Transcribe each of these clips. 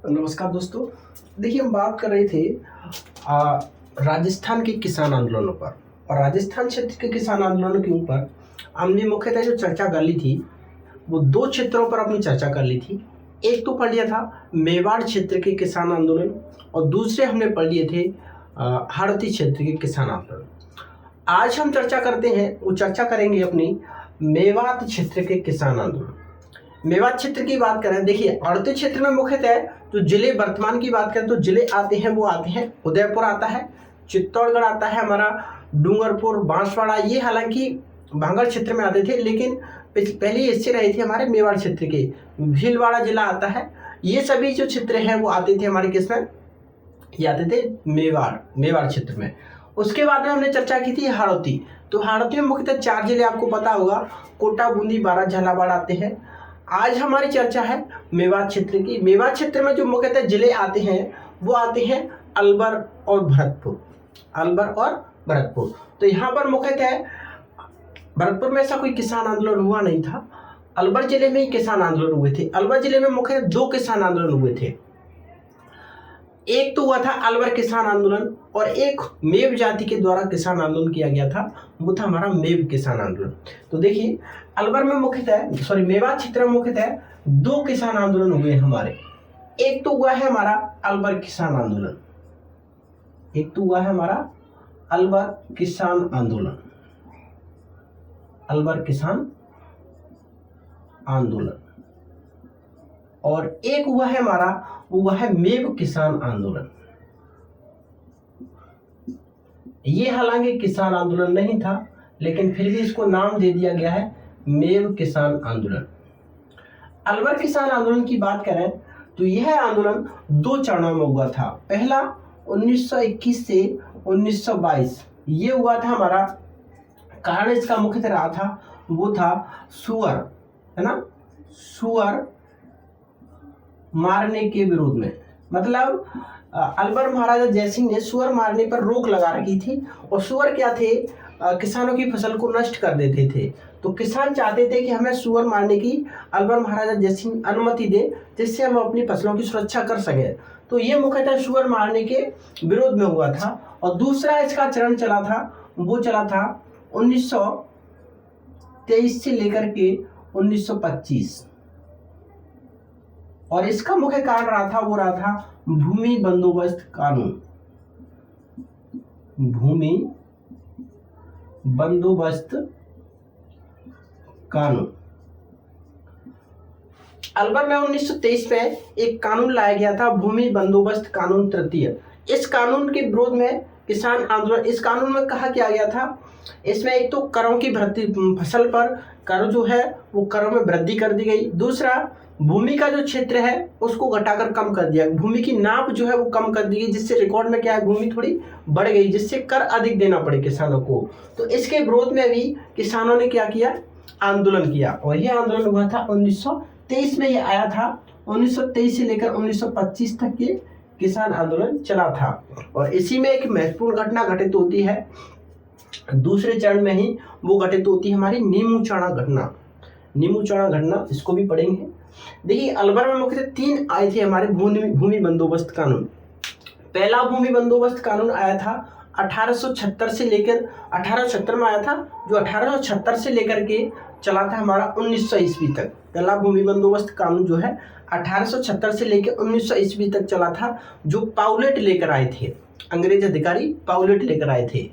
नमस्कार दोस्तों। देखिए, हम बात कर रहे थे राजस्थान के किसान आंदोलनों पर। और राजस्थान क्षेत्र के किसान आंदोलनों के ऊपर हमने मुख्यतः जो चर्चा कर ली थी वो दो क्षेत्रों पर अपनी चर्चा कर ली थी। एक तो पढ़ लिया था मेवाड़ क्षेत्र के किसान आंदोलन और दूसरे हमने पढ़ लिए थे हाड़ौती क्षेत्र के किसान आंदोलन। आज हम चर्चा करते हैं, वो चर्चा करेंगे अपनी मेवात क्षेत्र के किसान आंदोलन। मेवात क्षेत्र की बात करें, देखिए हाड़ौती क्षेत्र में मुख्यतः जो जिले वर्तमान की बात करें तो जिले आते हैं, वो आते हैं उदयपुर आता है, चित्तौड़गढ़ आता है, हमारा डूंगरपुर, बांसवाड़ा, ये हालांकि भांगड़ क्षेत्र में आते थे, लेकिन पहले हिस्से रहे थे हमारे मेवाड़ क्षेत्र के। भीलवाड़ा जिला आता है। ये सभी जो क्षेत्र हैं वो आते थे हमारे किसमें, ये आते थे मेवाड़ क्षेत्र में। उसके बाद में हमने चर्चा की थी हाड़ौती। तो हाड़ौती में मुख्यतः 4 जिले आपको पता होगा, कोटा, बूंदी, बारां, झालावाड़ आते हैं। आज हमारी चर्चा है मेवात क्षेत्र की। मेवात क्षेत्र में जो मुख्यतः जिले आते हैं वो आते हैं अलवर और भरतपुर। तो यहाँ पर मुख्यतः भरतपुर में ऐसा कोई किसान आंदोलन हुआ नहीं था, अलवर जिले में ही किसान आंदोलन हुए थे। अलवर जिले में मुख्यतः 2 किसान आंदोलन हुए थे। एक तो हुआ था अलवर किसान आंदोलन और एक मेव जाति के द्वारा किसान आंदोलन किया गया था, वो था हमारा मेव किसान आंदोलन। तो देखिए अलवर में मेवात क्षेत्र में मुख्यतः 2 किसान आंदोलन हुए हमारे। एक तो हुआ है हमारा अलवर किसान आंदोलन, अलवर किसान आंदोलन और एक हुआ है हमारा, वो हुआ है मेव किसान आंदोलन। ये हालांकि किसान आंदोलन नहीं था, लेकिन फिर भी इसको नाम दे दिया गया है मेव किसान आंदोलन। अलवर किसान आंदोलन की बात करें तो यह आंदोलन 2 चरणों में हुआ था। पहला 1921 से 1922 ये हुआ था हमारा। कारण इसका मुख्यतः रहा था वो था सुअर, है ना, सुअर मारने के विरोध में। मतलब अलवर महाराजा जयसिंह ने सुअर मारने पर रोक लगा रखी थी और सुअर क्या थे, किसानों की फसल को नष्ट कर देते थे। तो किसान चाहते थे कि हमें सुअर मारने की अलवर महाराजा जयसिंह अनुमति दे, जिससे हम अपनी फसलों की सुरक्षा कर सकें। तो ये मुख्यतः सुअर मारने के विरोध में हुआ था। और दूसरा इसका चरण चला था 1923 से लेकर के 1925 और इसका मुख्य कारण रहा था भूमि बंदोबस्त कानून। अलवर में 1923 में एक कानून लाया गया था, भूमि बंदोबस्त कानून तृतीय। इस कानून के विरोध में किसान आंदोलन। इस कानून में कहा क्या गया था, इसमें एक तो करों की वृद्धि, फसल पर कर जो है वो करों में वृद्धि कर दी गई। दूसरा, भूमि का जो क्षेत्र है उसको घटाकर कम कर दिया, भूमि की नाप जो है वो कम कर दी गई, जिससे रिकॉर्ड में क्या है, भूमि थोड़ी बढ़ गई, जिससे कर अधिक देना पड़े किसानों को। तो इसके विरोध में भी किसानों ने क्या किया, आंदोलन किया। और यह आंदोलन हुआ था 1923 में, ये आया था 1923 से लेकर 1925 तक ये किसान आंदोलन चला था। और इसी में एक महत्वपूर्ण घटना घटित होती है, दूसरे चरण में ही वो घटित होती है हमारी नीमूचाणा घटना, इसको भी पढ़ेंगे। देखिए अलवर में मुख्यतः 3 आए थे हमारे भूमि बंदोबस्त कानून। पहला भूमि बंदोबस्त कानून आया था 1876 से लेकर 1870 में आया था, जो 1876 से लेकर के चला था हमारा 1900 ईस्वी तक। पहला भूमि बंदोबस्त कानून जो है 1876 से लेकर 1900 ईस्वी तक चला था, जो पाउलेट लेकर आए थे, अंग्रेज अधिकारी पाउलेट लेकर आए थे।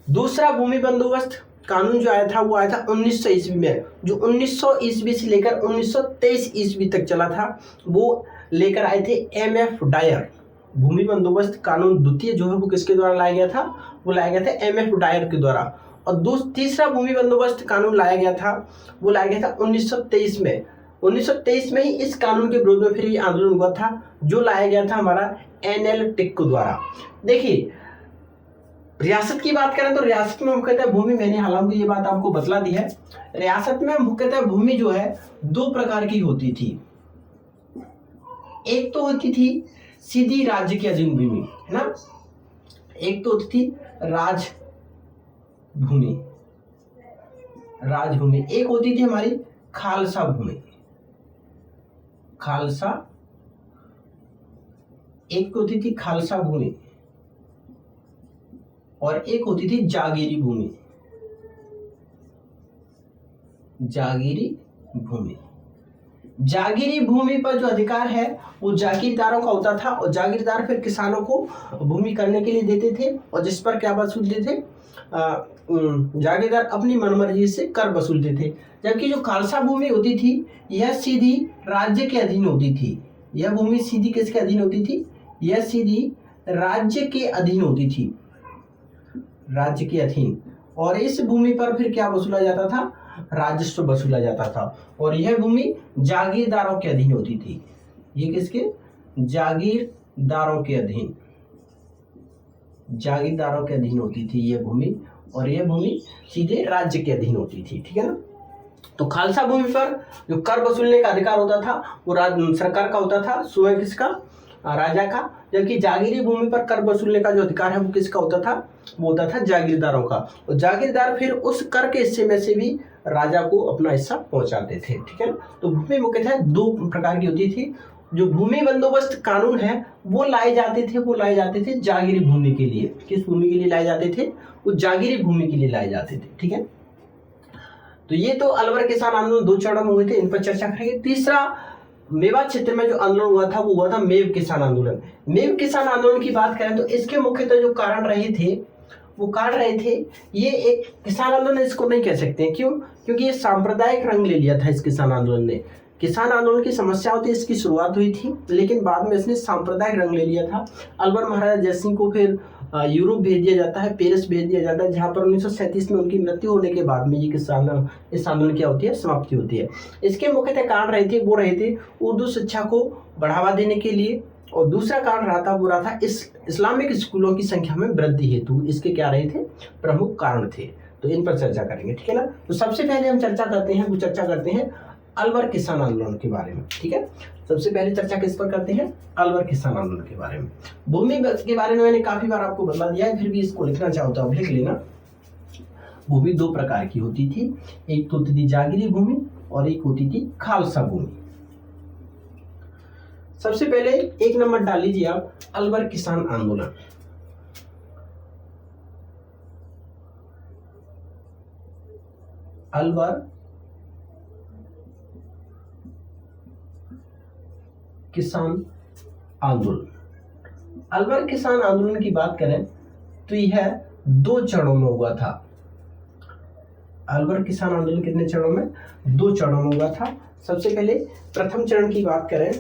दूसरा भूमि बंदोबस्त कानून जो आया था वो आया था 1900 ईस्वी में, जो 1900 ईस्वी से लेकर 1923 ईस्वी तक चला था, वो लेकर आए थे MF डायर। भूमि बंदोबस्त कानून द्वितीय जो है वो किसके द्वारा लाया गया था, वो लाया गया था MF डायर के द्वारा। और तीसरा भूमि बंदोबस्त कानून लाया गया था, वो लाया गया था 1923 में। 1923 में ही इस कानून के विरोध में फिर ये आंदोलन हुआ था, जो लाया गया था हमारा NL टिक्को द्वारा। देखिए रियासत की बात करें तो रियासत में मुख्यतः भूमि, मैंने हालांकि ये बात आपको बतला दी है, रियासत में मुख्यतः भूमि जो है 2 प्रकार की होती थी। एक तो होती थी सीधी राज्य की अधीन भूमि, है ना, एक तो होती थी राजभूमि, एक होती थी हमारी खालसा एक होती थी खालसा भूमि और एक होती थी जागीरी भूमि। जागीरी भूमि, जागीरी भूमि पर जो अधिकार है वो जागीरदारों का होता था और जागीरदार फिर किसानों को भूमि करने के लिए देते थे और जिस पर क्या वसूलते थे, जागीरदार अपनी मनमर्जी से कर वसूलते थे। जबकि जो खालसा भूमि होती थी यह सीधी राज्य के अधीन होती थी। यह भूमि सीधी किसके अधीन होती थी? यह सीधी राज्य के अधीन होती थी, राज्य के अधीन। और इस भूमि पर फिर क्या वसूला जाता था? राजस्व वसूला जाता था और यह भूमि जागीरदारों के अधीन होती थी। ये किसके? जागीरदारों के अधीन, जागीरदारों के अधीन होती थी ये भूमि और यह भूमि सीधे राज्य के अधीन होती थी। ठीक है ना। तो खालसा भूमि पर जो कर वसूलने का अधिकार होता था वो सरकार का होता था, स्वयं किसका? राजा का। जबकि जागीरी भूमि पर कर वसूलने का जो अधिकार है वो किसका होता था? वो होता था जागीरदारों का। और जागीरदार फिर उस कर के हिस्से में से भी राजा को अपना हिस्सा पहुंचाते थे। ठीक है। तो भूमि मुख्यतः दो प्रकार की होती थी। जो भूमि बंदोबस्त कानून है वो लाए जाते थे जागीरी भूमि के लिए। किस भूमि के लिए लाए जाते थे? वो जागीरी भूमि के लिए लाए जाते थे। ठीक है। तो ये तो अलवर किसान आंदोलन दो चरणों में हुए थे, इन पर चर्चा करेंगे। तीसरा, मेवात क्षेत्र में जो आंदोलन हुआ था वो हुआ था मेव किसान आंदोलन। मेव किसान आंदोलन की बात करें तो इसके मुख्यतः जो कारण रहे थे वो कारण रहे थे, ये एक किसान आंदोलन इसको नहीं कह सकते हैं। क्यों? क्योंकि ये सांप्रदायिक रंग ले लिया था इस किसान आंदोलन ने। किसान आंदोलन की समस्याओं थी, इसकी शुरुआत हुई थी, लेकिन बाद में इसने सांप्रदायिक रंग ले लिया था। अलवर महाराजा जयसिंह को फिर यूरोप भेज दिया जाता है, पेरिस भेज दिया जाता है, जहाँ पर 1937 में उनकी मृत्यु होने के बाद में ये इस आंदोलन क्या होती है? समाप्ति होती है। इसके मुख्यतः कारण रहे थे उर्दू शिक्षा को बढ़ावा देने के लिए, और दूसरा कारण रहा था इस्लामिक स्कूलों की संख्या में वृद्धि हेतु। इसके क्या रहे थे? प्रमुख कारण थे। तो इन पर चर्चा करेंगे। ठीक है ना। तो सबसे पहले हम चर्चा करते हैं अलवर किसान आंदोलन के बारे में। ठीक है। सबसे पहले चर्चा किस पर करते हैं? अलवर किसान आंदोलन के बारे में। भूमि के बारे में मैंने काफी बार आपको बता दिया है, फिर भी इसको लिखना चाहता हूँ, लिख लेना। भूमि दो प्रकार की होती थी, एक होती थी जागीरी भूमि और एक होती थी खालसा भूमि। सबसे पहले एक नंबर डाल लीजिए आप, अलवर किसान आंदोलन। अलवर किसान आंदोलन। अलवर किसान आंदोलन की बात करें तो यह दो चरणों में हुआ था। अलवर किसान आंदोलन कितने चरणों में? दो चरणों में हुआ था। सबसे पहले प्रथम चरण की बात करें,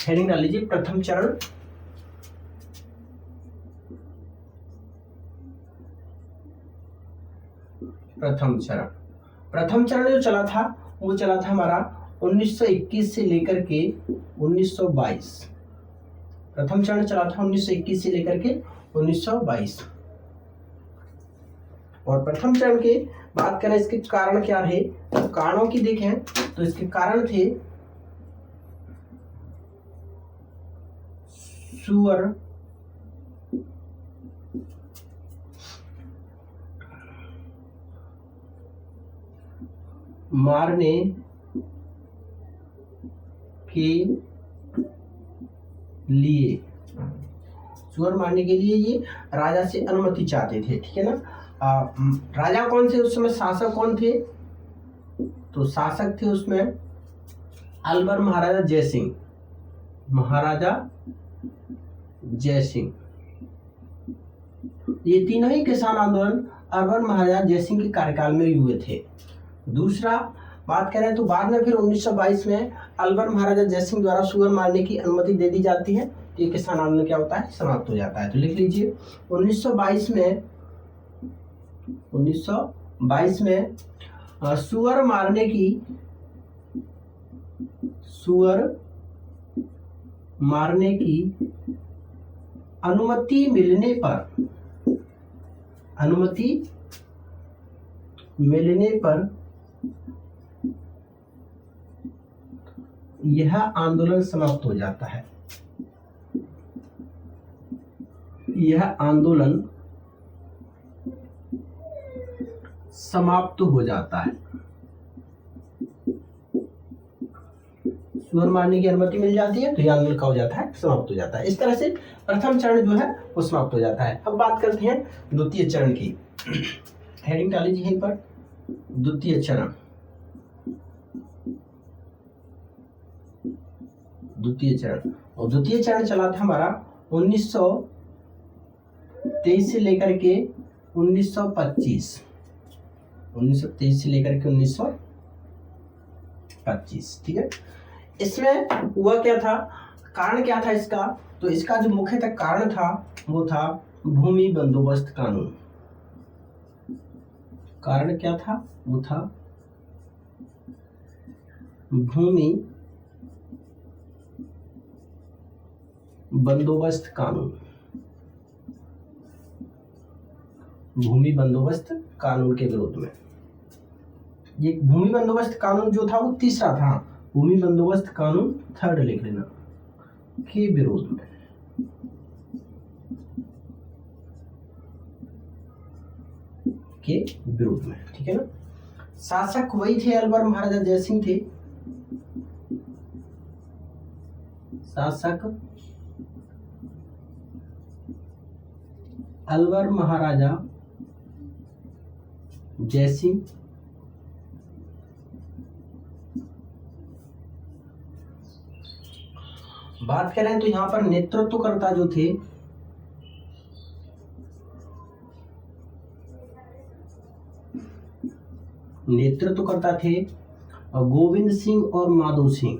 हेडिंग डाल लीजिए प्रथम चरण। प्रथम चरण जो चला था वो चला था हमारा 1921 से लेकर के 1922। प्रथम चरण चला था 1921 से लेकर के 1922। और प्रथम चरण के बात करें इसके कारण क्या रहे, तो कारणों की देखें तो इसके कारण थे सुअर मारने के लिए, सुअर मारने के लिए ये राजा से अनुमति चाहते थे। ठीक है ना। राजा कौन थे उस समय? शासक कौन थे? तो शासक थे उसमें अलवर महाराजा जयसिंह। ये तीनों ही किसान आंदोलन अलवर महाराजा जयसिंह के कार्यकाल में हुए थे। दूसरा बात करें तो बाद में फिर 1922 में अलवर महाराजा जयसिंह द्वारा सुअर मारने की अनुमति दे दी जाती है, तो ये किसान आंदोलन क्या होता है? समाप्त हो जाता है। तो लिख लीजिए 1922 में सुअर मारने की अनुमति मिलने पर यह आंदोलन समाप्त हो जाता है। यह आंदोलन समाप्त हो जाता है। सुअर मारने की अनुमति मिल जाती है तो ये आंदोलन का हो जाता है, समाप्त हो जाता है। इस तरह से प्रथम चरण जो है वो समाप्त हो जाता है। अब बात करते हैं द्वितीय चरण की। हेडिंग डाल लीजिए यहीं पर, द्वितीय चरण। द्वितीय चरण, और द्वितीय चरण चला था हमारा 1923 से लेकर के 1925, 1923 से लेकर के 1925, ठीक है। इसमें हुआ क्या था, कारण क्या था इसका, तो इसका जो मुख्यतः कारण था वो था भूमि बंदोबस्त कानून। कारण क्या था, वो था भूमि बंदोबस्त कानून। भूमि बंदोबस्त कानून के विरोध में। ये भूमि बंदोबस्त कानून जो था वो तीसरा था, भूमि बंदोबस्त कानून थर्ड लिख लेना, के विरोध में। के विरोध में, ठीक है ना। शासक वही थे, अलवर महाराजा जयसिंह थे। शासक अलवर महाराजा जयसिंह। बात करें तो यहाँ पर नेतृत्वकर्ता जो थे, नेतृत्वकर्ता थे गोविंद सिंह और माधो सिंह।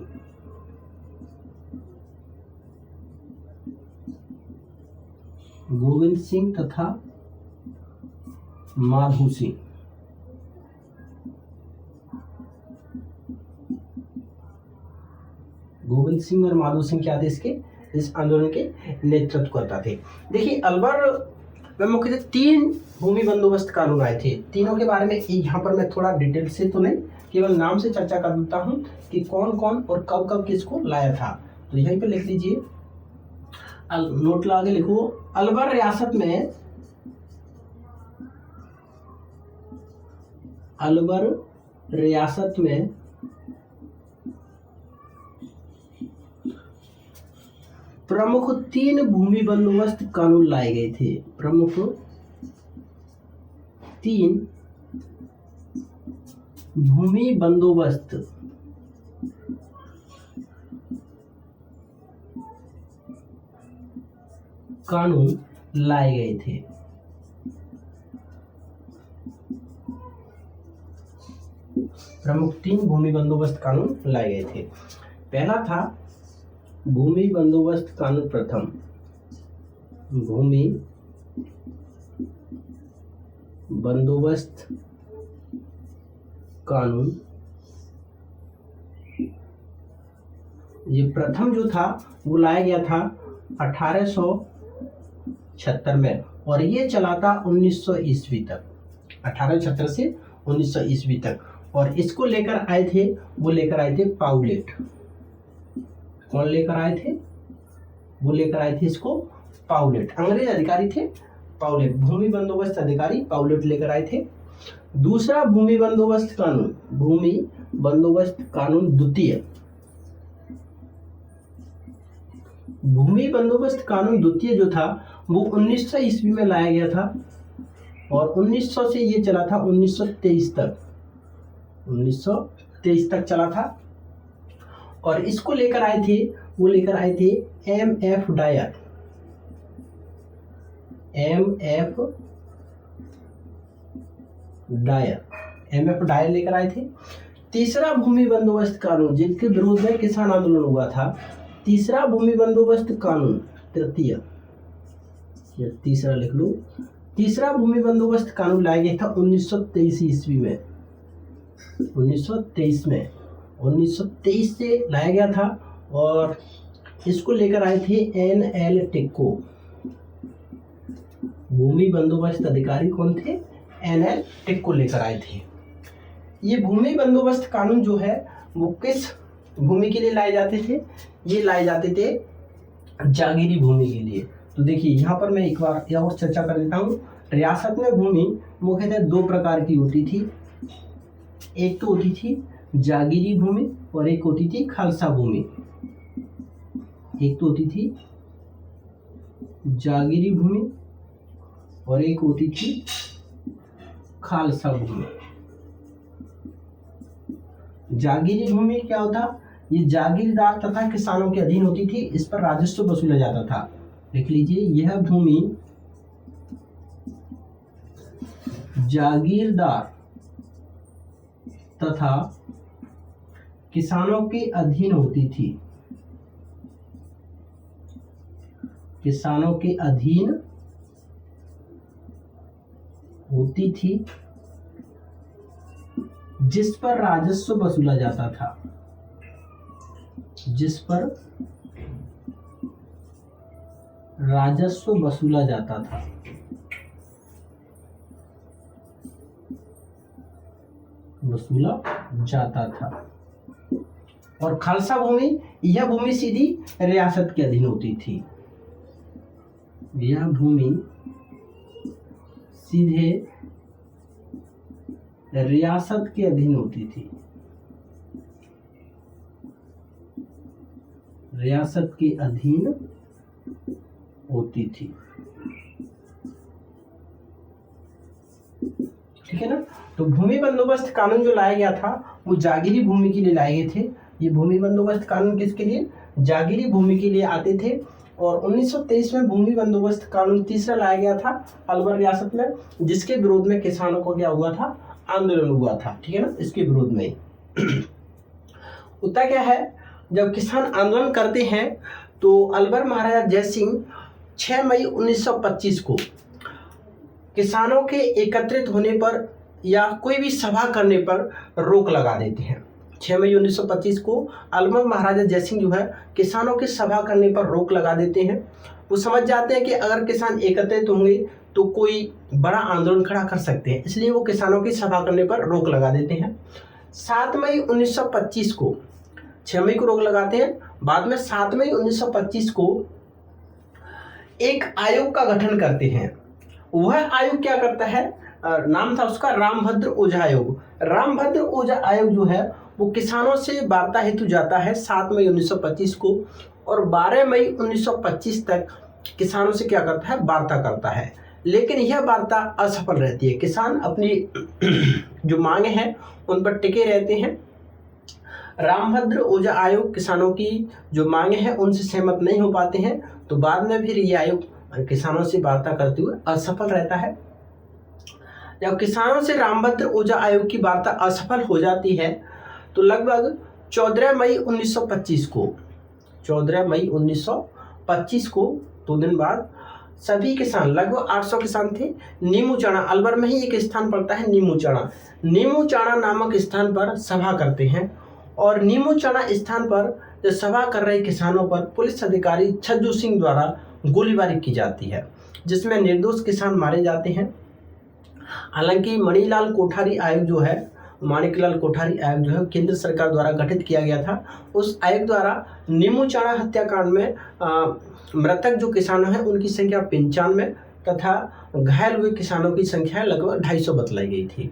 गोविंद सिंह तथा माधो सिंह। गोविंद सिंह और माधो सिंह क्या थे, इसके इस आंदोलन के नेतृत्व करता थे। देखिए अलवर में मुख्यतः 3 भूमि बंदोबस्त कानून आए थे। तीनों के बारे में यहाँ पर मैं थोड़ा डिटेल से तो नहीं, केवल नाम से चर्चा कर देता हूँ कि कौन कौन और कब कब किसको लाया था। तो यहीं पे लिख लीजिए, नोट ला के लिखो, अलवर रियासत में, अलवर रियासत में प्रमुख 3 भूमि बंदोबस्त कानून लाए गए थे। प्रमुख 3 भूमि बंदोबस्त कानून लाए गए थे। प्रमुख 3 भूमि बंदोबस्त कानून लाए गए थे। पहला था भूमि बंदोबस्त कानून प्रथम, भूमि बंदोबस्त कानून। ये प्रथम जो था वो लाया गया था 1876 में, और ये चला था 1900 ईस्वी तक, 1876 से 1900 ईस्वी तक। और इसको लेकर आए थे, वो लेकर आए थे पाउलेट। कौन लेकर आए थे, वो लेकर आए थे इसको पाउलेट, अंग्रेज अधिकारी थे पाउलेट, भूमि बंदोबस्त अधिकारी पाउलेट लेकर आए थे। दूसरा भूमि बंदोबस्त कानून, भूमि बंदोबस्त कानून द्वितीय, भूमि बंदोबस्त कानून द्वितीय जो था वो 1900 ईस्वी में लाया गया था, और 1900 से ये चला था 1923 तक, 1923 तक चला था। और इसको लेकर आए थे, वो लेकर आए थे M.F. Dyer, M.F. डायर लेकर आए थे। तीसरा भूमि बंदोबस्त कानून, जिसके विरोध में किसान आंदोलन हुआ था, तीसरा भूमि बंदोबस्त कानून तृतीय, तीसरा लिख लो, तीसरा भूमि बंदोबस्त कानून लाया गया था 1923 ईस्वी में, 1923 में, 1923 से लाया गया था। और इसको लेकर आए थे N.L. टिक्को, भूमि बंदोबस्त अधिकारी कौन थे, N.L. टिक्को लेकर आए थे। ये भूमि बंदोबस्त कानून जो है वो किस भूमि के लिए लाए जाते थे, ये लाए जाते थे जागीरी भूमि के लिए। तो देखिए यहाँ पर मैं एक बार यह और चर्चा कर देता हूँ। रियासत में भूमि मुख्यतः 2 प्रकार की होती थी। एक तो होती थी जागीरी भूमि और एक होती थी खालसा भूमि। एक तो होती थी जागीरी भूमि और एक होती थी खालसा भूमि। जागीरी भूमि क्या होता, ये जागीरदार तथा किसानों के अधीन होती थी, इस पर राजस्व वसूला जाता था। लिख लीजिए, यह भूमि जागीरदार तथा किसानों के अधीन होती थी। किसानों के अधीन होती थी, जिस पर राजस्व वसूला जाता था। जिस पर राजस्व वसूला जाता था। वसूला जाता था। और खालसा भूमि, यह भूमि सीधी रियासत के अधीन होती थी। यह भूमि सीधे रियासत के अधीन होती थी। रियासत के अधीन होती थी। ठीक है ना। तो भूमि बंदोबस्त कानून जो लाया गया था वो जागीरी भूमि के लिए लाए गए थे। ये भूमि बंदोबस्त कानून किसके लिए, जागीरी भूमि के लिए आते थे। और 1923 में भूमि बंदोबस्त कानून तीसरा लाया गया था अलवर रियासत में, जिसके विरोध में किसानों को क्या हुआ था, आंदोलन हुआ था। ठीक है ना, इसके विरोध में होता क्या है, जब किसान आंदोलन करते हैं तो अलवर महाराजा जयसिंह 6 मई 1925 को किसानों के एकत्रित होने पर या कोई भी सभा करने पर रोक लगा देते हैं। 6 मई 1925 को अलवर महाराजा जयसिंह जो है किसानों की सभा करने पर रोक लगा देते हैं। वो समझ जाते हैं कि अगर किसान एकत्रित होंगे तो कोई बड़ा आंदोलन खड़ा कर सकते हैं, इसलिए वो किसानों की सभा करने पर रोक लगा देते हैं। 7 मई 1925 को, 6 मई को रोक लगाते हैं, बाद में 7 मई 1925 को एक आयोग का गठन करते हैं। वह आयोग क्या करता है, नाम था उसका रामभद्र ओझा आयोग। रामभद्र ओझा आयोग जो है वो किसानों से वार्ता हेतु जाता है 7 मई 1925 को, और 12 मई 1925 तक किसानों से क्या करता है, वार्ता करता है। लेकिन यह वार्ता असफल रहती है। किसान अपनी जो मांगे हैं उन पर टिके रहते हैं। रामभद्र ओझा आयोग किसानों की जो मांगे हैं उनसे सहमत नहीं हो पाते हैं, तो बाद में फिर ये आयोग किसानों से वार्ता करते हुए असफल रहता है। जब किसानों से रामभद्र ओझा आयोग की वार्ता असफल हो जाती है तो लगभग 14 मई 1925 को, 14 मई 1925 को 2 दिन बाद सभी किसान, लगभग 800 किसान थे, नीमूचाणा, अलवर में ही एक स्थान पड़ता है नीमूचाणा नामक स्थान पर सभा करते हैं। और नीमूचाणा स्थान पर जो सभा कर रहे किसानों पर पुलिस अधिकारी छज्जू सिंह द्वारा गोलीबारी की जाती है, जिसमें निर्दोष किसान मारे जाते हैं। हालांकि मणिलाल कोठारी आयोग जो है, माणिकलाल कोठारी आयोग जो है केंद्र सरकार द्वारा गठित किया गया था। उस आयोग द्वारा नीमूचाणा हत्याकांड में मृतक जो किसान हैं उनकी संख्या 95 तथा घायल हुए किसानों की संख्या लगभग 250 बतलाई गई थी।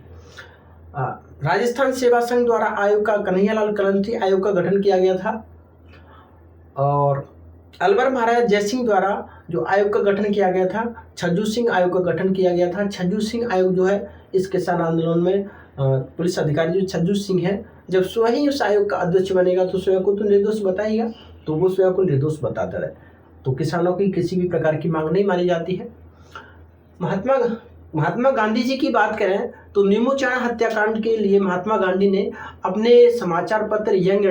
राजस्थान सेवा संघ द्वारा आयोग का कन्हैयालाल कलंत्री आयोग का गठन किया गया था। और अलवर महाराजा जयसिंह द्वारा जो आयोग का गठन किया गया था, छज्जू सिंह आयोग का गठन किया गया था। छज्जू सिंह आयोग जो है इस किसान आंदोलन में पुलिस अधिकारी जो छज्जू सिंह है, जब स्वयं उस आयोग का अध्यक्ष बनेगा तो स्वयं को तो निर्दोष बताएगा, तो वो स्वयं को निर्दोष बताता रहे, तो किसानों की किसी भी प्रकार की मांग नहीं मानी जाती है। महात्मा गांधी जी की बात करें तो नीमूचाणा हत्याकांड के लिए महात्मा गांधी ने अपने समाचार पत्र यंग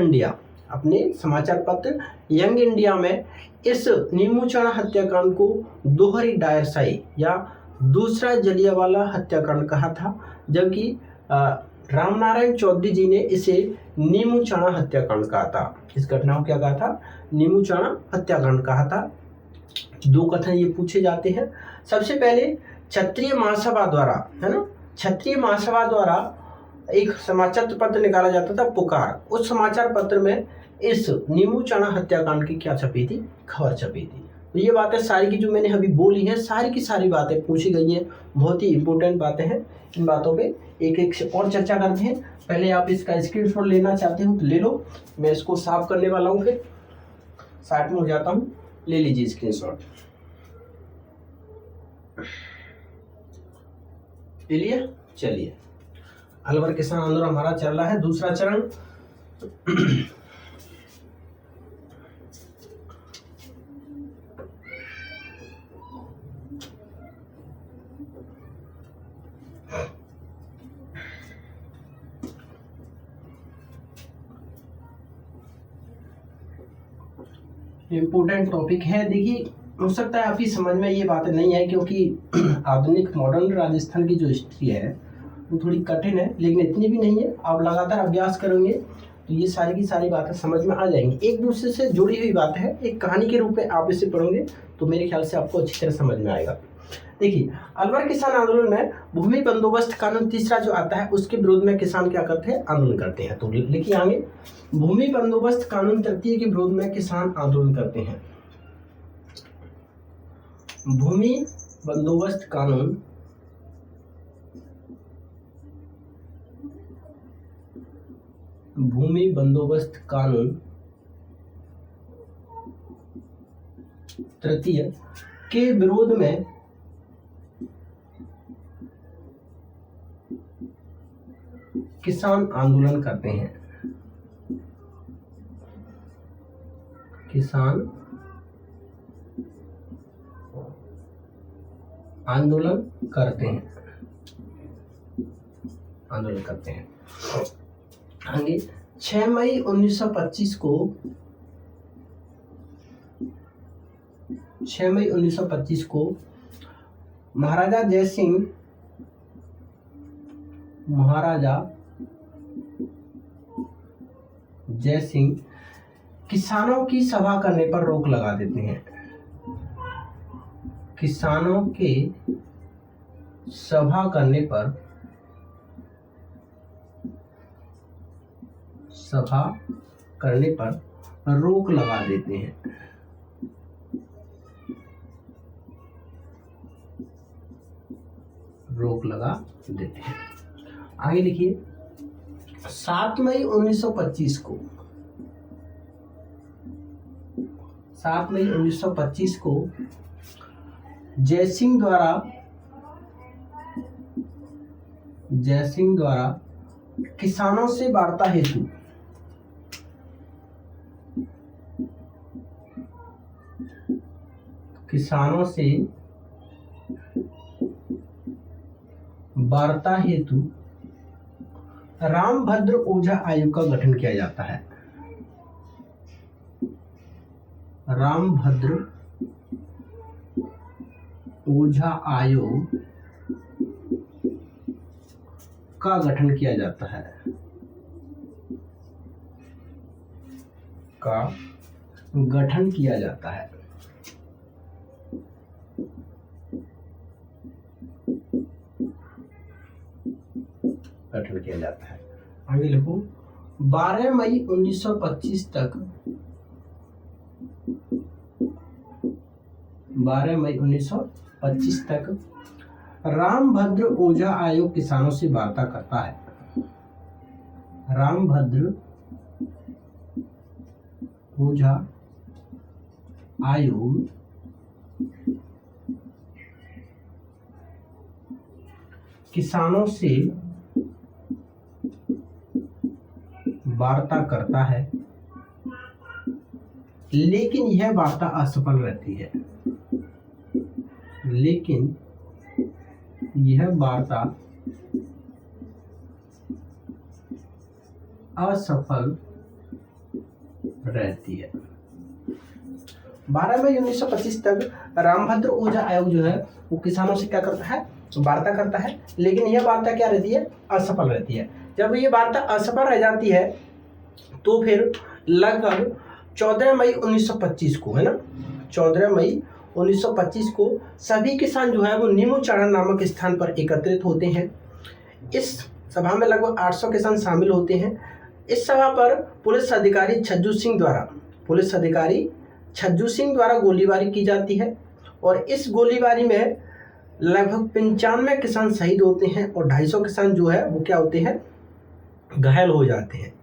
इंडिया में इस नीमूचाणा हत्याकांड को दोहरी डायरशाही या दूसरा जलियांवाला हत्याकांड कहा था, जबकि रामनारायण चौधरी जी ने इसे नीमूचाणा हत्याकांड कहा था। इस घटना को क्या कहा था, नीमूचाणा हत्याकांड कहा था। 2 कथन ये पूछे जाते हैं। सबसे पहले क्षत्रिय महासभा द्वारा, है ना, क्षत्रिय महासभा द्वारा एक समाचार पत्र निकाला जाता था पुकार। उस समाचार पत्र में इस नीमूचाणा हत्याकांड की क्या छपी थी, खबर छपी थी। तो ये बातें सारी की जो मैंने अभी बोली हैं, सारी की सारी बातें पूछी गई हैं, बहुत ही इंपॉर्टेंट बातें हैं। इन बातों पे एक एक से और चर्चा करते हैं। पहले आप इसका स्क्रीनशॉट लेना चाहते हो तो ले लो, मैं इसको साफ करने वाला हूँ, फिर साइड में हो जाता हूँ, ले लीजिए स्क्रीनशॉट। ले लिया? चलिए, अलवर किसान आंदोलन हमारा चल रहा है, दूसरा चरण। इम्पोर्टेंट टॉपिक है। देखिए, हो सकता है आपकी समझ में ये बातें नहीं आए, क्योंकि आधुनिक मॉडर्न राजस्थान की जो हिस्ट्री है वो थोड़ी कठिन है, लेकिन इतनी भी नहीं है। आप लगातार अभ्यास करेंगे तो ये सारी की सारी बातें समझ में आ जाएंगी। एक दूसरे से जुड़ी हुई बात है, एक कहानी के रूप में आप इसे पढ़ोगे तो मेरे ख्याल से आपको अच्छी तरह समझ में आएगा। देखिए, अलवर किसान आंदोलन में भूमि बंदोबस्त कानून तीसरा जो आता है, उसके विरोध में किसान क्या करते हैं? आंदोलन करते हैं। तो लिखिए आगे, भूमि बंदोबस्त कानून तृतीय के विरोध में किसान आंदोलन करते हैं। भूमि बंदोबस्त कानून तृतीय के विरोध में किसान आंदोलन करते हैं। किसान आंदोलन करते हैं। आगे 6 मई 1925 को महाराजा जय सिंह किसानों की सभा करने पर रोक लगा देते हैं। किसानों के सभा करने पर रोक लगा देते हैं। आगे लिखिए, 7 मई 1925 को जयसिंह द्वारा किसानों से वार्ता हेतु रामभद्र ओझा आयोग का गठन किया जाता है। रामभद्र ओझा आयोग का गठन किया जाता है। आगे लिखो, 12 मई 1925 तक रामभद्र ओझा आयोग किसानों से वार्ता करता है। रामभद्र ओझा आयोग किसानों से वार्ता करता है, लेकिन यह वार्ता असफल रहती है। असफल रहती है। 12 मई 1925 तक रामभद्र ओझा आयोग जो है वो किसानों से क्या करता है? वार्ता करता है, लेकिन यह वार्ता क्या रहती है? असफल रहती है। जब ये वार्ता असफल रह जाती है तो फिर लगभग 14 मई 1925 को, है ना, 14 मई 1925 को सभी किसान जो है वो नीमूचढ़न नामक स्थान पर एकत्रित होते हैं। इस सभा में लगभग 800 किसान शामिल होते हैं। इस सभा पर पुलिस अधिकारी छज्जू सिंह द्वारा गोलीबारी की जाती है और इस गोलीबारी में लगभग 95 किसान शहीद होते हैं और 250 किसान जो है वो क्या होते हैं, घायल हो जाते हैं।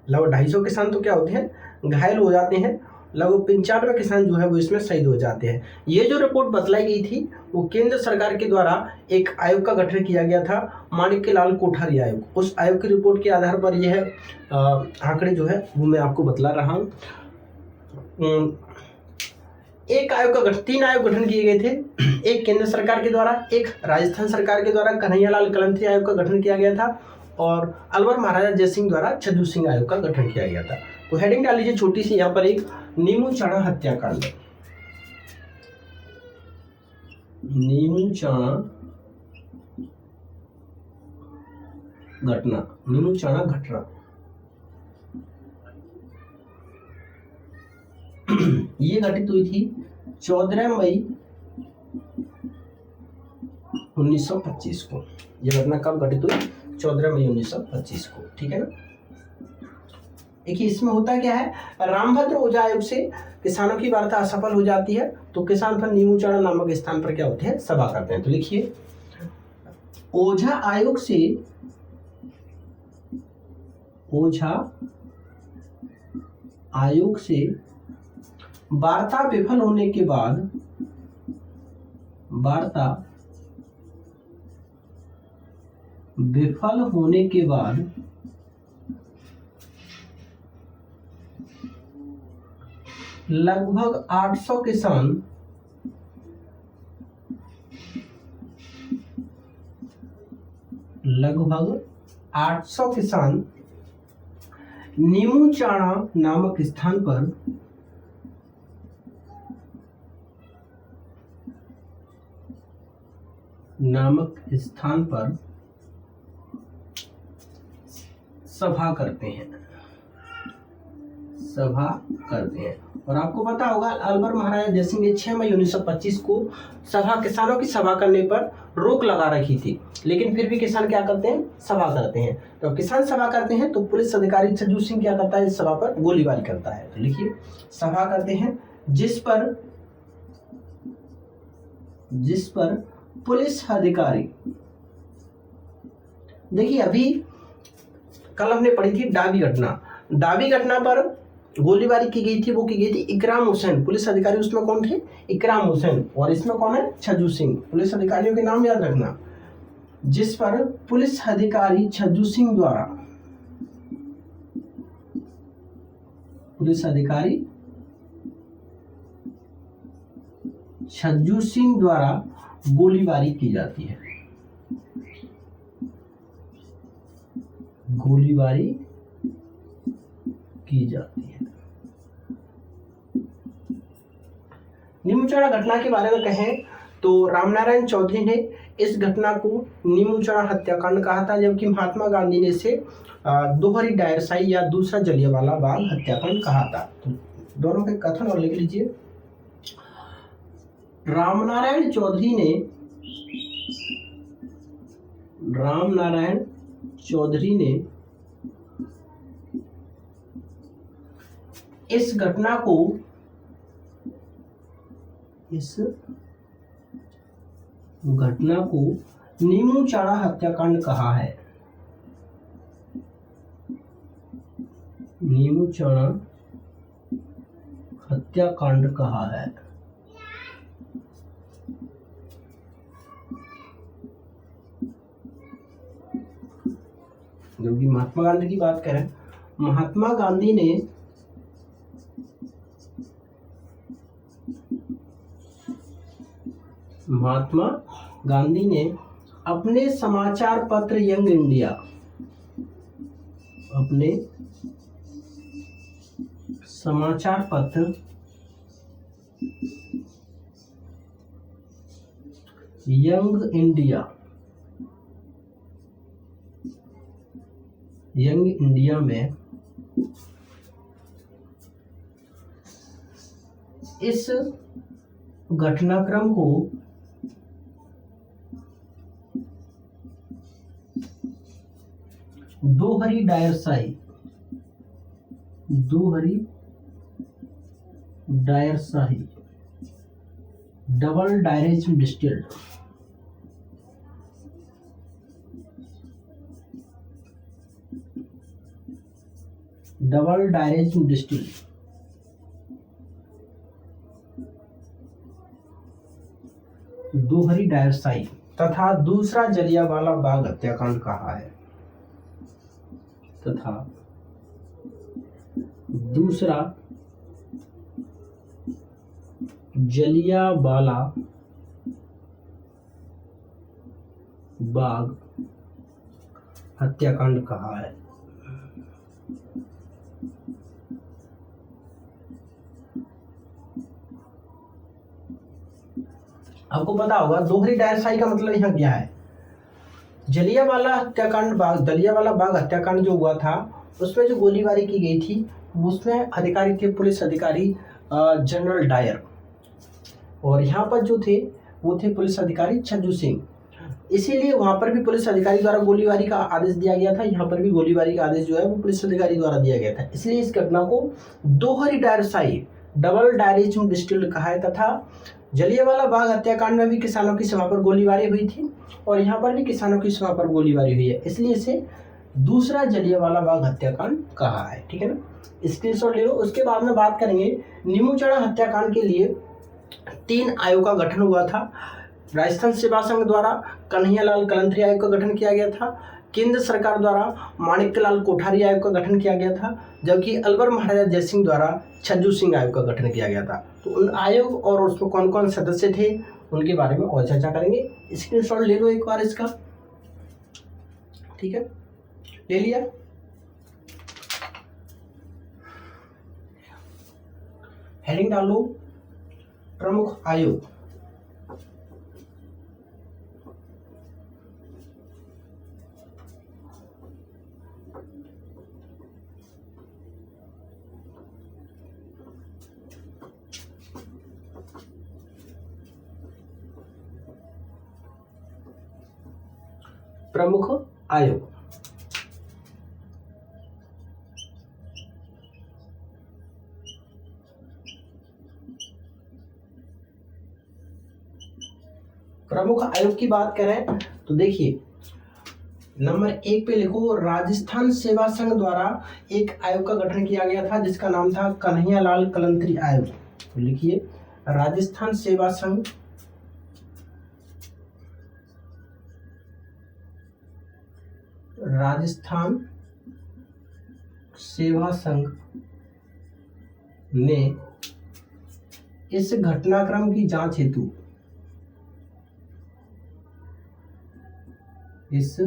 लगभग 250 किसान तो क्या होते हैं, घायल हो जाते हैं। लगभग 95 किसान जो है वो इसमें शहीद हो जाते हैं। ये जो रिपोर्ट बतलाई गई थी वो केंद्र सरकार के द्वारा एक आयोग का गठन किया गया था, माणिक्यलाल कोठारी आयोग। उस आयोग की रिपोर्ट के आधार पर यह आंकड़े जो है वो मैं आपको बतला रहा हूँ। एक आयोग का गठन, 3 आयोग गठन किए गए थे। एक केंद्र सरकार के द्वारा, एक राजस्थान सरकार के द्वारा कन्हैयालाल कलंत्री आयोग का गठन किया गया था और अलवर महाराजा जयसिंह द्वारा छज्जू सिंह आयोग का गठन किया गया था। तो हेडिंग डाल लीजिए छोटी सी यहाँ पर, एक नीमूचाणा हत्याकांड। नीमूचाणा घटना, नीमूचाणा घटना। ये घटित हुई थी 14 मई 1925 को। यह घटना कब घटित हुई? 14 मई 1925 को, ठीक है ना। देखिए इसमें होता क्या है, रामभद्र ओझा आयोग से किसानों की वार्ता असफल हो जाती है तो किसान फिर नीमूचाणा नामक स्थान पर क्या होते हैं, सभा करते हैं। तो लिखिए, ओझा आयोग से वार्ता विफल होने के बाद, लगभग 800 किसान नीमूचाणा नामक स्थान पर सभा करते हैं। और आपको पता होगा अलवर महाराजा जयसिंह ने 6 मई 1925 को किसानों की सभा करने पर रोक लगा रखी थी, लेकिन फिर भी किसान क्या करते हैं, सभा करते हैं। तो किसान सभा करते हैं तो पुलिस अधिकारी छज्जू सिंह क्या करता है, इस सभा पर गोलीबारी करता है। तो लिखिए, सभा करते हैं जिस पर पुलिस अधिकारी, देखिए अभी कल हमने पढ़ी थी डाबी घटना पर गोलीबारी की गई थी। वो की गई थी इकराम हुसैन, पुलिस अधिकारी उसमें कौन थे, इकराम हुसैन, और इसमें कौन है, छज्जू सिंह। पुलिस अधिकारियों के नाम याद रखना। जिस पर पुलिस अधिकारी छज्जू सिंह द्वारा गोलीबारी की जाती है। नीमूचाणा घटना के बारे में कहें तो रामनारायण चौधरी ने इस घटना को नीमूचाणा हत्याकांड कहा था, जबकि महात्मा गांधी ने इसे दोहरी डायरसाई या दूसरा जलियांवाला बाग हत्याकांड कहा था। तो दोनों के कथन और लिख लीजिए। रामनारायण चौधरी ने इस घटना को नीमूचाणा हत्याकांड कहा है। नीमूचाणा हत्याकांड कहा है। जब कि महात्मा गांधी की बात करें, महात्मा गांधी ने अपने समाचार पत्र यंग इंडिया में इस घटनाक्रम को दोहरी डायर शाही, double direct distilled, double direct distilled, दोहरी डायर शाही तथा दूसरा जलियांवाला बाग हत्याकांड कहा है, तथा दूसरा जलियांवाला बाग हत्याकांड कहा है। आपको पता होगा दोहरी डायर शाही का मतलब यहाँ क्या है। जलियांवाला बाग हत्याकांड जो हुआ था उसमें जो गोलीबारी की गई थी उसमें अधिकारी थे पुलिस अधिकारी जनरल डायर, और यहाँ पर जो थे वो थे पुलिस अधिकारी छज्जू सिंह। इसीलिए वहाँ पर भी पुलिस अधिकारी द्वारा गोलीबारी का आदेश दिया गया था, यहाँ पर भी गोलीबारी का आदेश जो है वो पुलिस अधिकारी द्वारा दिया गया था। इसलिए इस घटना को दोहरी डायर शाही, डबल डायरेक्ट डिस्टिल्ड कहा है। तथा जलियांवाला बाग हत्याकांड में भी किसानों की सभा पर गोलीबारी हुई थी और यहाँ पर भी किसानों की सभा पर गोलीबारी हुई है, इसलिए इसे दूसरा जलियांवाला बाग हत्याकांड कहा है। ठीक है ना, स्क्रीनशॉट ले लो। उसके बाद में बात करेंगे नीमूचढ़ा हत्याकांड के लिए 3 आयोग का गठन हुआ था। राजस्थान सेवा संघ द्वारा कन्हैयालाल कलंतरी आयोग का गठन किया गया था, केंद्र सरकार द्वारा माणिक्यलाल कोठारी आयोग का गठन किया गया था, जबकि अलवर महाराजा जयसिंह द्वारा छज्जू सिंह आयोग का गठन किया गया था। तो उन आयोग और उसमें कौन कौन सदस्य थे उनके बारे में और चर्चा करेंगे। स्क्रीनशॉट ले लो एक बार इसका। ठीक है, ले लिया। हेडिंग डाल लो प्रमुख आयोग। प्रमुख आयोग। प्रमुख आयोग की बात करें तो देखिए नंबर 1 पे लिखो, राजस्थान सेवा संघ द्वारा एक आयोग का गठन किया गया था जिसका नाम था कन्हैयालाल कलंतरी आयोग। तो लिखिए राजस्थान सेवा संघ ने इस घटनाक्रम की जांच हेतु इस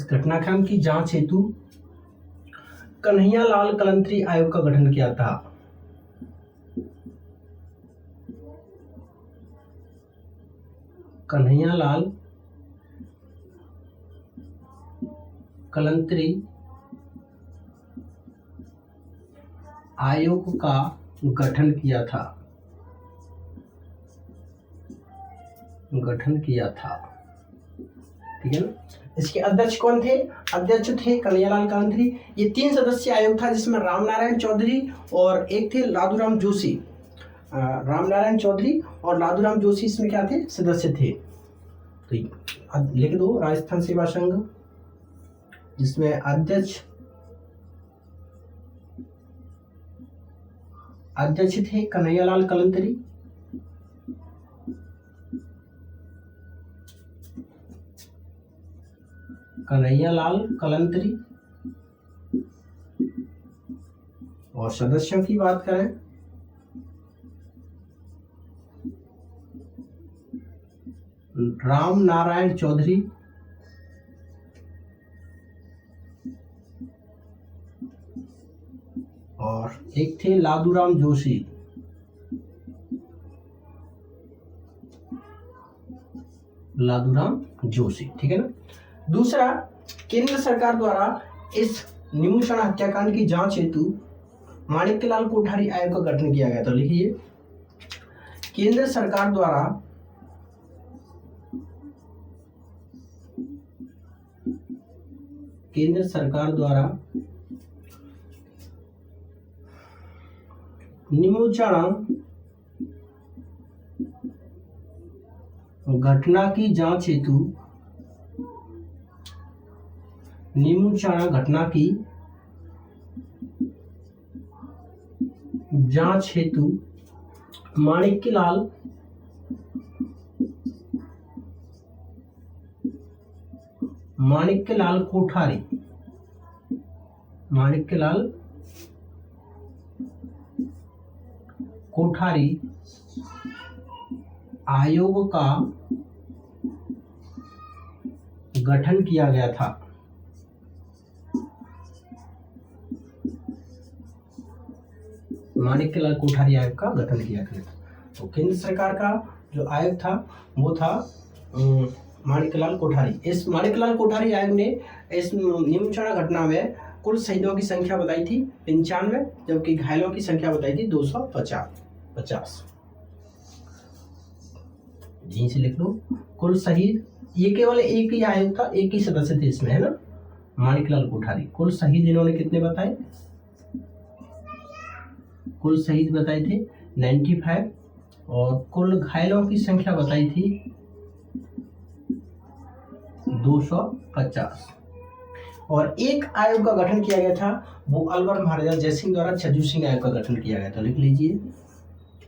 घटनाक्रम की जांच हेतु कन्हैयालाल कलंतरी आयोग का गठन किया था। कन्हैयालाल कलंतरी आयोग का गठन किया था। ठीक है ना। इसके अध्यक्ष कौन थे? अध्यक्ष थे कन्हैयालाल कलंतरी। ये 3 सदस्य आयोग था जिसमें रामनारायण चौधरी और एक थे लादूराम जोशी। रामनारायण चौधरी और लादूराम जोशी इसमें क्या थे? सदस्य थे। तो लिख दो राजस्थान सेवा संघ जिसमें अध्यक्ष थे कन्हैयालाल कलंतरी, और सदस्यों की बात करें राम नारायण चौधरी, और एक थे लादूराम जोशी। ठीक है ना। दूसरा, केंद्र सरकार द्वारा इस नीमूचढ़ा हत्याकांड की जांच हेतु माणिक्यलाल कोठारी आयोग का गठन किया गया। तो लिखिए केंद्र सरकार द्वारा केंद्र सरकार द्वारा निमुचण घटना की जांच हेतु निमुचण घटना की जांच हेतु माणिक्यलाल कोठारी आयोग का गठन किया गया था। माणिक्यलाल कोठारी आयोग का गठन किया गया था। तो केंद्र सरकार का जो आयोग था वो था माणिक्यलाल कोठारी। इस माणिक्यलाल कोठारी आयोग ने इस निमुचण घटना में कुल शहीदों की संख्या बताई थी 95, जबकि घायलों की संख्या बताई थी 250। यहीं से लिख लो कुल शहीद। ये केवल एक ही आयोग था, एक ही सदस्य थे इसमें, है ना, माणिक्यलाल कोठारी। कुल शहीद इन्होंने कितने बताए? कुल शहीद बताए थे 95 और कुल घायलों की संख्या बताई थी 250। और एक आयोग का गठन किया गया था, वो अलवर महाराजा जयसिंह द्वारा छज्जू सिंह आयोग का गठन किया गया था। लिख लीजिए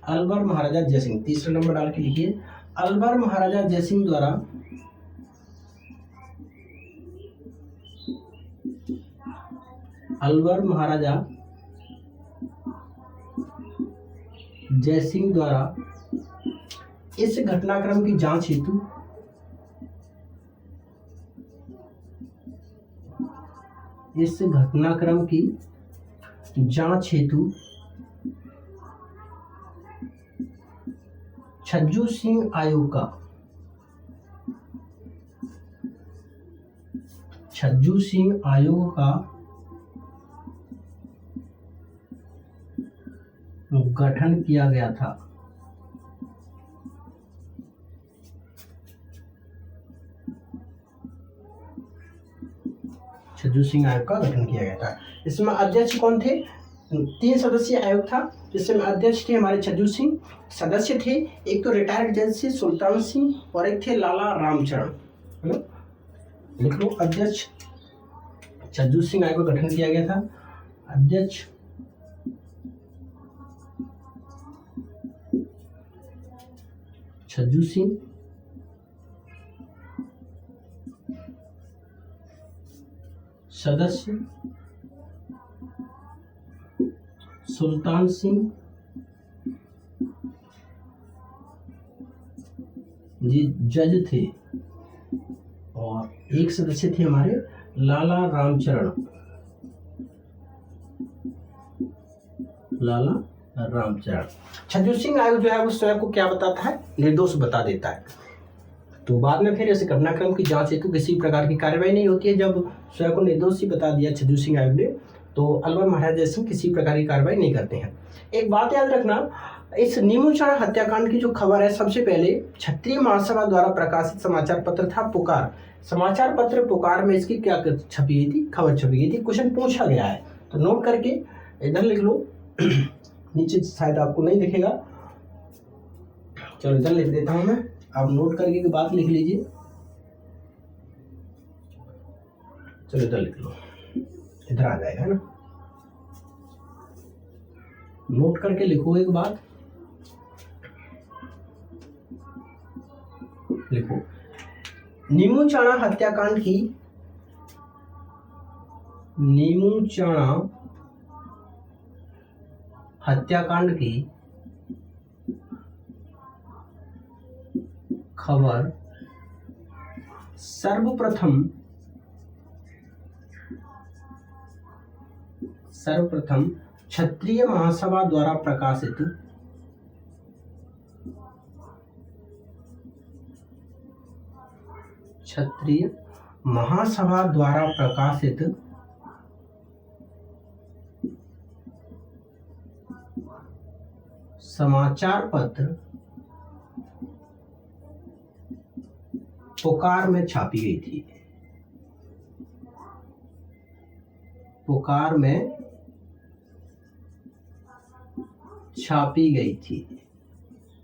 अलवर महाराजा जयसिंह, तीसरा नंबर डाल के लिखिए अलवर महाराजा जयसिंह द्वारा इस घटनाक्रम की जांच हेतु छज्जू सिंह आयोग का गठन किया गया था। छज्जू सिंह आयोग का गठन किया गया था। इसमें अध्यक्ष कौन थे? 3 सदस्यीय आयोग था, जिसमें अध्यक्ष थे हमारे छज्जू सिंह। सदस्य थे एक तो रिटायर्ड जज से सुल्तान सिंह और एक थे लाला रामचरण, है ना। लिख लो अध्यक्ष छज्जू सिंह आयोग का गठन किया गया था। अध्यक्ष छज्जू सिंह, सदस्य सुल्तान सिंह जी जज थे और एक सदस्य थे हमारे लाला रामचरण। छज्जू सिंह आयोग जो है वो स्वयं को क्या बताता है? निर्दोष बता देता है। तो बाद में फिर इस घटनाक्रम की जांच हेतु किसी प्रकार की कार्रवाई नहीं होती है। जब स्वयं को निर्दोष ही बता दिया छज्जू सिंह आयोग ने, तो अलवर महाराजा जयसिंह किसी प्रकार की कार्रवाई नहीं करते हैं। एक बात याद रखना, इस निमुचण हत्याकांड की जो खबर है, सबसे पहले क्षत्रिय महासभा द्वारा प्रकाशित समाचार पत्र था पुकार। समाचार पत्र पुकार में इसकी क्या छपी गई थी? खबर छपी गई थी। क्वेश्चन पूछा गया है, तो नोट करके इधर लिख लो नीचे शायद आपको नहीं दिखेगा, चलो इधर लिख देता हूं मैं, आप नोट करके की बात लिख लीजिए। चलो इधर लिख लो, इधर आ जाएगा, है ना। नोट करके लिखो एक बात, लिखो निमुचण हत्याकांड की खबर सर्वप्रथम क्षत्रिय महासभा द्वारा प्रकाशित समाचार पत्र पुकार में छापी गई थी। पुकार में छापी गई थी।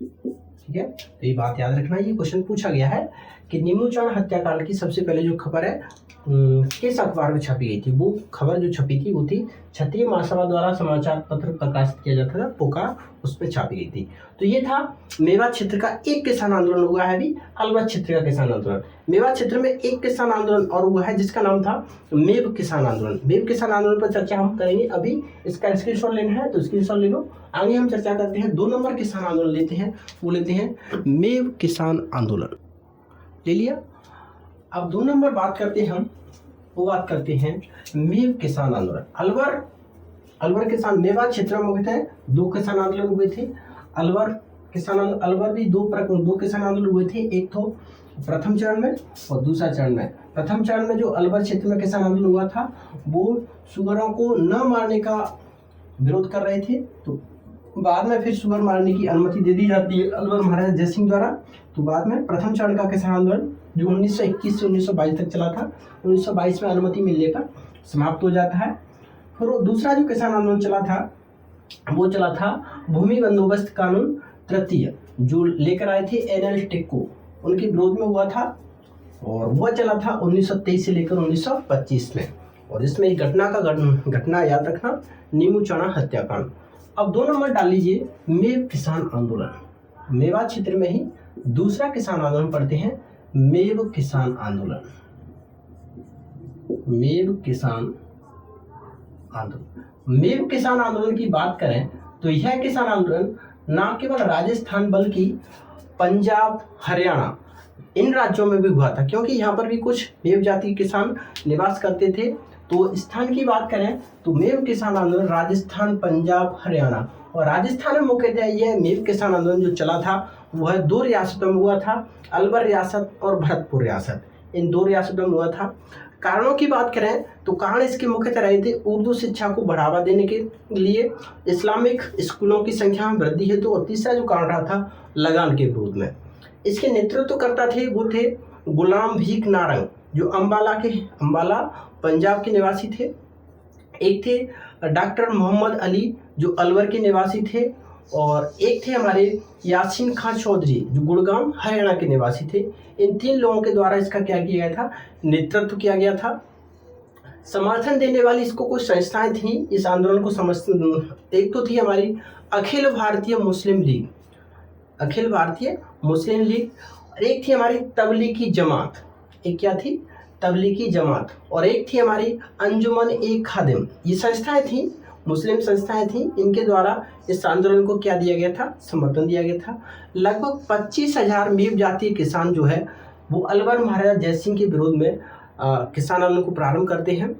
ठीक है, तो ये बात याद रखना, ये क्वेश्चन पूछा गया है कि नीमूचाण हत्याकांड की सबसे पहले जो खबर है किस अखबार में छपी गई थी। वो खबर जो छपी थी वो थी क्षत्रिय महासभा द्वारा समाचार पत्र प्रकाशित किया जाता था, पुकार, उस पर छापी गई थी। तो ये था मेवात क्षेत्र का एक किसान आंदोलन हुआ है अभी, अलवर क्षेत्र का किसान आंदोलन। मेवात क्षेत्र में एक किसान आंदोलन और हुआ है जिसका नाम था मेव किसान आंदोलन। मेव किसान आंदोलन पर चर्चा हम करेंगे अभी, इसका स्क्रीनशॉट लेना है तो स्क्रीनशॉट ले लो। आगे हम चर्चा करते हैं 2 नंबर किसान आंदोलन लेते हैं, वो लेते हैं मेव किसान आंदोलन। ले लिया। अब 2 नंबर बात करते हैं हम, वो बात करते हैं मेव किसान आंदोलन। अलवर किसान, मेवात क्षेत्र में हुए थे 2 किसान आंदोलन हुए थे। अलवर भी 2 किसान आंदोलन हुए थे, एक तो प्रथम चरण में और दूसरा चरण में। प्रथम चरण में जो अलवर क्षेत्र में किसान आंदोलन हुआ था वो सुगरों को न मारने का विरोध कर रहे थे, तो बाद में फिर सुगर मारने की अनुमति दे दी जाती है अलवर महाराजा जयसिंह द्वारा। तो बाद में प्रथम चरण का किसान आंदोलन जो 1921 से 1922 तक चला था, 1922 में अनुमति मिलने पर समाप्त हो जाता है। फिर दूसरा जो किसान आंदोलन चला था वो चला था भूमि बंदोबस्त कानून तृतीय, जो लेकर आए थे एनएल टेक्को, उनके विरोध में हुआ था, और वह चला था 1923 से लेकर 1925 में। और इसमें एक घटना याद रखना, नीमूचाणा हत्याकांड। अब 2 नंबर डाल लीजिए मेव किसान आंदोलन। मेवात क्षेत्र में ही दूसरा किसान आंदोलन पढ़ते हैं, मेव किसान आंदोलन। मेव किसान आंदोलन की बात करें तो यह किसान आंदोलन न केवल राजस्थान बल्कि पंजाब, हरियाणा, इन राज्यों में भी हुआ था, क्योंकि यहाँ पर भी कुछ मेव जाति के किसान निवास करते थे। तो स्थान की बात करें तो मेव किसान आंदोलन राजस्थान, पंजाब, हरियाणा, और राजस्थान में मुख्यतः यह मेव किसान आंदोलन जो चला था वह 2 रियासतों में हुआ था, अलवर रियासत और भरतपुर रियासत, इन 2 रियासतों में हुआ था। कारणों की बात करें तो कारण इसके मुख्यतः रहे थे उर्दू शिक्षा को बढ़ावा देने के लिए, इस्लामिक स्कूलों की संख्या में वृद्धि हेतु, और तीसरा जो कारण रहा था लगान के विरोध में। इसके नेतृत्वकर्ता थे वो थे गुलाम भीख नारंग, जो अंबाला पंजाब के निवासी थे। एक थे डॉक्टर मोहम्मद अली जो अलवर के निवासी थे, और एक थे हमारे यासीन खां चौधरी जो गुड़गांव हरियाणा के निवासी थे। इन 3 लोगों के द्वारा इसका क्या किया गया था, नेतृत्व किया गया था। समर्थन देने वाली इसको कुछ संस्थाएं थी इस आंदोलन को समझ, एक तो थी हमारी अखिल भारतीय मुस्लिम लीग, और एक थी हमारी तबलीगी जमात, एक क्या थी, तबलीगी जमात, और एक थी हमारी अंजुमन ए खादिम। ये संस्थाएं थी, मुस्लिम संस्थाएं थी, इनके द्वारा इस आंदोलन को क्या दिया गया था, समर्थन दिया गया था। लगभग 25,000 मेव जातीय किसान जो है वो अलवर महाराजा जयसिंह के विरोध में किसान आंदोलन को प्रारंभ करते हैं।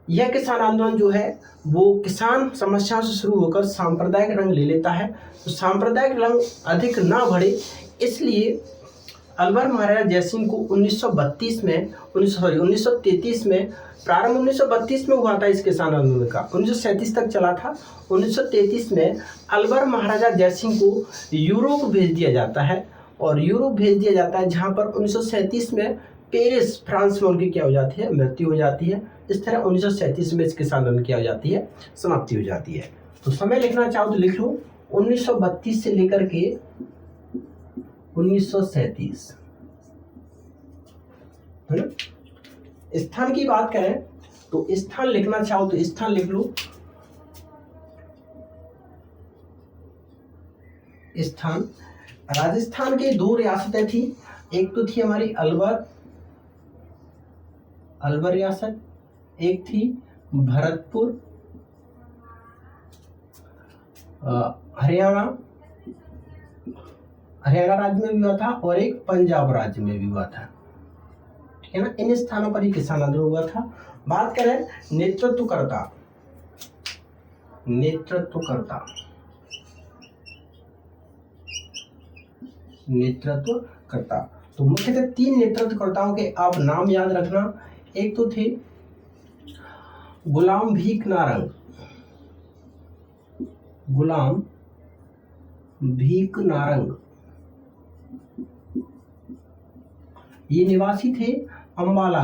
यह किसान आंदोलन जो है वो किसान समस्याओं से शुरू होकर सांप्रदायिक रंग ले लेता है। तो सांप्रदायिक रंग अधिक ना बढ़े इसलिए अलवर महाराजा जयसिंह को 1933 में प्रारंभ 1932 में हुआ था इस किसान आंदोलन का, 1937 तक चला था। 1933 में अलवर महाराजा जयसिंह को यूरोप भेज दिया जाता है, और यूरोप भेज दिया जाता है जहां पर 1937 में पेरिस, फ्रांस में उनकी क्या हो जाती है, मृत्यु हो जाती है। इस तरह 1937 में इस किसान आंदोलन क्या हो जाती है, समाप्ति हो जाती है। तो समय लिखना चाहो तो लिख लो 1932 से लेकर के 1937, है ना। स्थान की बात करें तो स्थान लिखना चाहो तो स्थान लिख लो, स्थान राजस्थान की 2 रियासतें थी, एक तो थी हमारी अलवर रियासत, एक थी भरतपुर हरियाणा राज्य में भी हुआ था, और एक पंजाब राज्य में भी हुआ था, ठीक है ना। इन स्थानों पर ही किसान आंदोलन हुआ था। बात करें नेतृत्वकर्ता, तो मुख्यतः 3 नेतृत्वकर्ताओं के आप नाम याद रखना। एक तो थे गुलाम भीख नारंग, ये निवासी थे अंबाला,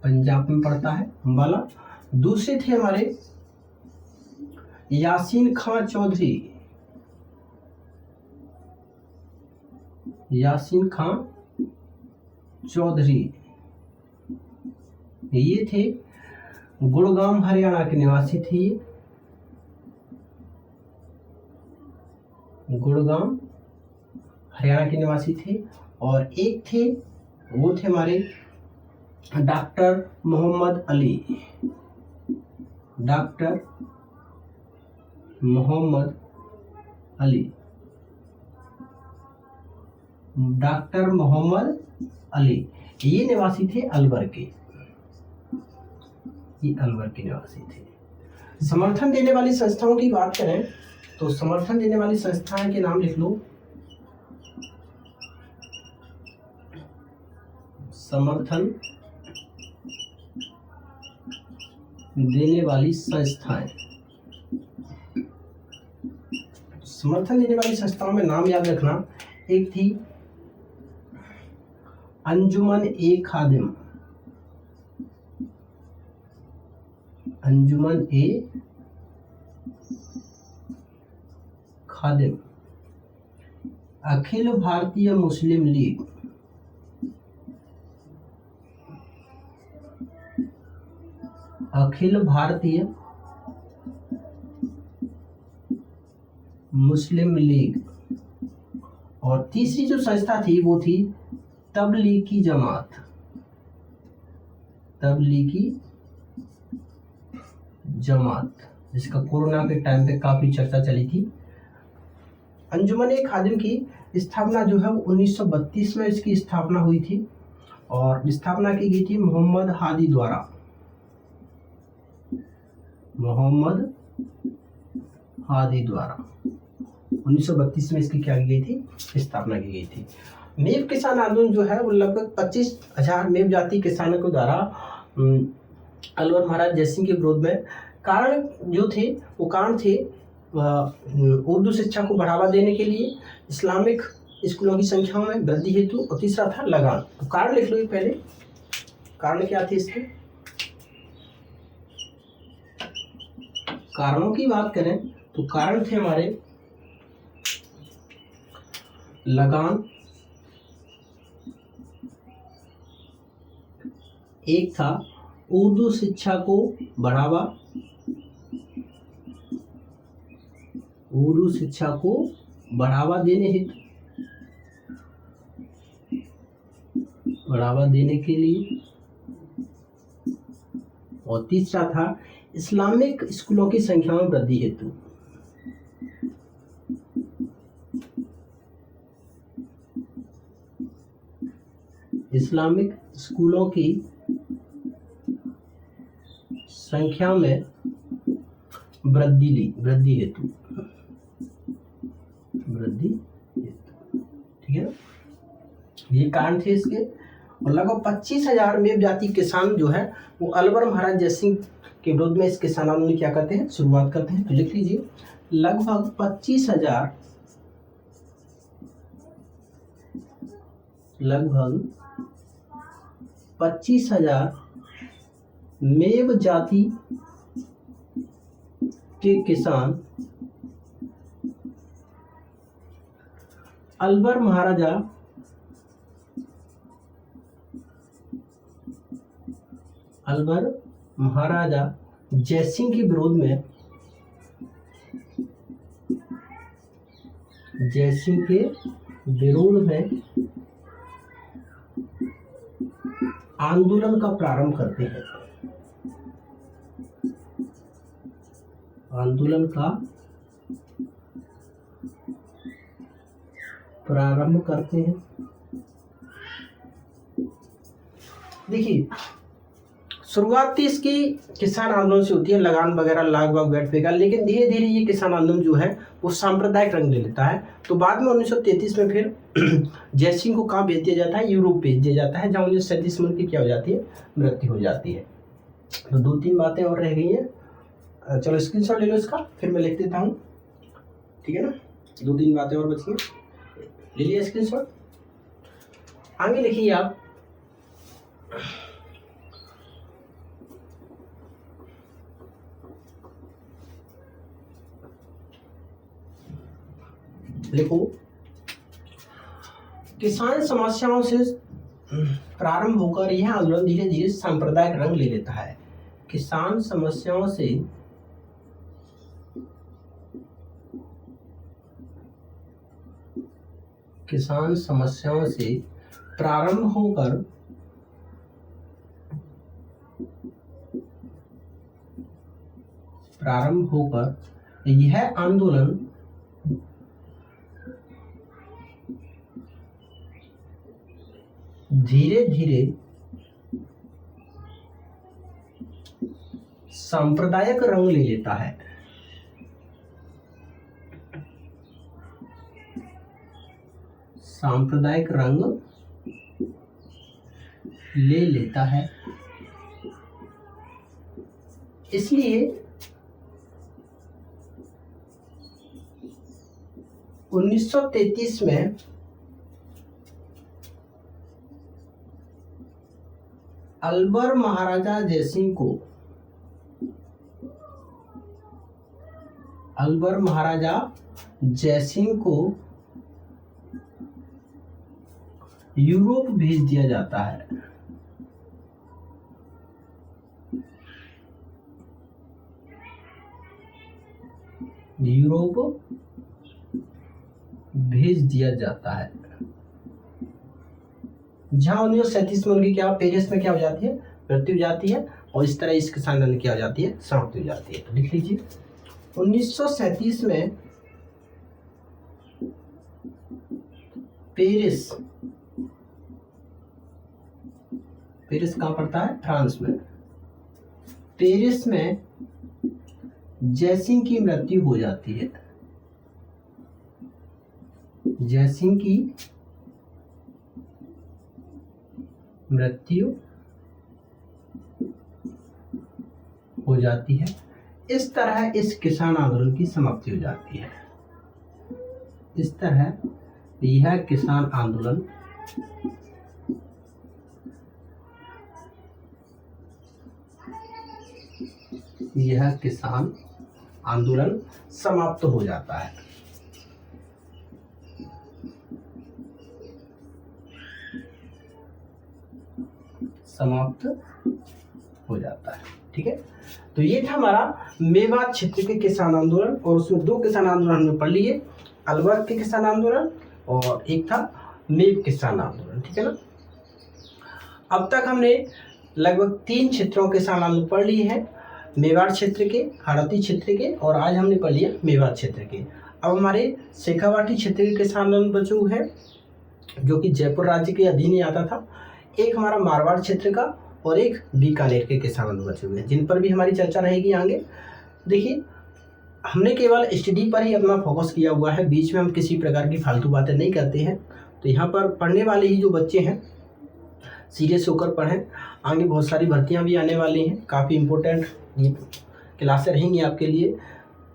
पंजाब में पड़ता है अम्बाला। दूसरे थे हमारे यासीन खां चौधरी, यासीन खां चौधरी, ये थे गुड़गांव हरियाणा के निवासी थे, ये गुड़गांव हरियाणा के निवासी थे। और एक थे, वो थे हमारे doctor Mohammad Ali, doctor Mohammad Ali, doctor Mohammad Ali, ये निवासी थे अलवर के, ये अलवर के निवासी थे। समर्थन देने वाली संस्थाओं की बात करें तो समर्थन देने वाली संस्थाएं के नाम लिख लो। समर्थन देने वाली संस्थाएं, समर्थन देने वाली संस्थाओं में नाम याद रखना। एक थी अंजुमन ए खादिम, अंजुमन ए खादिम। अखिल भारतीय मुस्लिम लीग, अखिल भारतीय मुस्लिम लीग। और तीसरी जो संस्था थी वो थी तबलीगी जमात, तबलीगी जमात, जिसका कोरोना के टाइम पे काफी चर्चा चली थी। अंजुमन ए खादिम की स्थापना जो है वो 1932 में इसकी स्थापना हुई थी और स्थापना की गई थी मोहम्मद हादी द्वारा, मोहम्मद हादी द्वारा 1932 में इसकी क्या की गई थी, स्थापना की गई थी। मेव किसान आंदोलन जो है वो लगभग 25,000 मेव जाति किसानों के द्वारा अलवर महाराज जयसिंह के विरोध में, कारण जो थे वो कारण थे उर्दू शिक्षा को बढ़ावा देने के लिए, इस्लामिक स्कूलों की संख्या में वृद्धि हेतु, और तीसरा था लगान। तो कारण लिख लो पहले, कारण क्या थे इसके। कारणों की बात करें तो कारण थे हमारे लगान, एक था उर्दू शिक्षा को बढ़ावा, उर्दू शिक्षा को बढ़ावा देने हेतु, बढ़ावा देने के लिए, और तीसरा था इस्लामिक स्कूलों की संख्या में वृद्धि हेतु। इस्लामिक स्कूलों की संख्या में वृद्धि हेतु, वृद्धि हेतु, ठीक है ना, ये कारण थे इसके। और लगभग 25,000 मेव जाति किसान जो है वो अलवर महाराज जयसिंह के विरोध में इस किसान आंदोलन में क्या करते हैं, शुरुआत करते हैं। तो लिख लीजिए लगभग 25,000, लगभग 25,000 मेव जाति के किसान अलवर महाराजा जयसिंह के विरोध में, जयसिंह के विरोध में आंदोलन का प्रारंभ करते हैं, आंदोलन का प्रारंभ करते हैं। देखिए शुरुआती इसकी किसान आंदोलन से होती है, लगान वगैरह लाग बाग बैठ फेंका, लेकिन धीरे धीरे ये किसान आंदोलन जो है वो सांप्रदायिक रंग ले लेता है। तो बाद में 1933 में फिर जयसिंह को कहाँ भेज दिया जाता है, यूरोप भेज दिया जाता है, जहाँ 1937 में उनकी क्या हो जाती है, मृत्यु हो जाती है। तो 2-3 बातें और रह गई हैं, चलो स्क्रीनशॉट ले लो इसका, फिर मैं लिख देता हूँ, ठीक है ना। 2-3 बातें और बची हैं, ले लिया स्क्रीनशॉट। आगे लिखिए आप, लिखो, किसान समस्याओं से प्रारंभ होकर यह आंदोलन धीरे धीरे सांप्रदायिक रंग ले लेता है। किसान समस्याओं से प्रारंभ होकर यह आंदोलन धीरे धीरे सांप्रदायिक रंग ले लेता है। सांप्रदायिक रंग ले लेता है। इसलिए 1933 में अकबर महाराजा जयसिंह को यूरोप भेज दिया जाता है। जहां 1937 में उनकी क्या पेरिस में क्या हो जाती है, मृत्यु हो जाती है, और इस तरह इस किसान आंदोलन क्या हो जाती है, समाप्त हो जाती है। तो लिख लीजिए 1937 में पेरिस कहाँ पड़ता है, फ्रांस में। पेरिस में जयसिंह की मृत्यु हो जाती है। जयसिंह की मृत्यु हो जाती है। इस तरह इस किसान आंदोलन की समाप्ति हो जाती है। इस तरह यह किसान आंदोलन समाप्त हो जाता है। ठीक है, तो ये था हमारा मेवात क्षेत्र के किसान आंदोलन, और उसमें दो किसान आंदोलन हमने पढ़ लिए, अलवर के किसान आंदोलन और एक था मेव किसान आंदोलन। ठीक है ना। अब तक हमने लगभग 3 क्षेत्रों के किसान आंदोलन पढ़ लिए हैं, मेवाड़ क्षेत्र के, हड़ौती क्षेत्र के, और आज हमने पढ़ लिया मेवात क्षेत्र के। अब हमारे शेखावाटी क्षेत्र के किसान आंदोलन बचे हुए हैं, जो कि जयपुर राज्य के अधीन ही आता था। एक हमारा मारवाड़ क्षेत्र का और एक बीकानेर के किसान आंदोलन बचे हुए हैं, जिन पर भी हमारी चर्चा रहेगी आगे। देखिए, हमने केवल स्टडी पर ही अपना फोकस किया हुआ है, बीच में हम किसी प्रकार की फालतू बातें नहीं करते हैं। तो यहाँ पर पढ़ने वाले ही जो बच्चे हैं सीरियस होकर पढ़ें, आगे बहुत सारी भर्तियाँ भी आने वाली हैं, काफ़ी इम्पोर्टेंट क्लासें रहेंगी आपके लिए।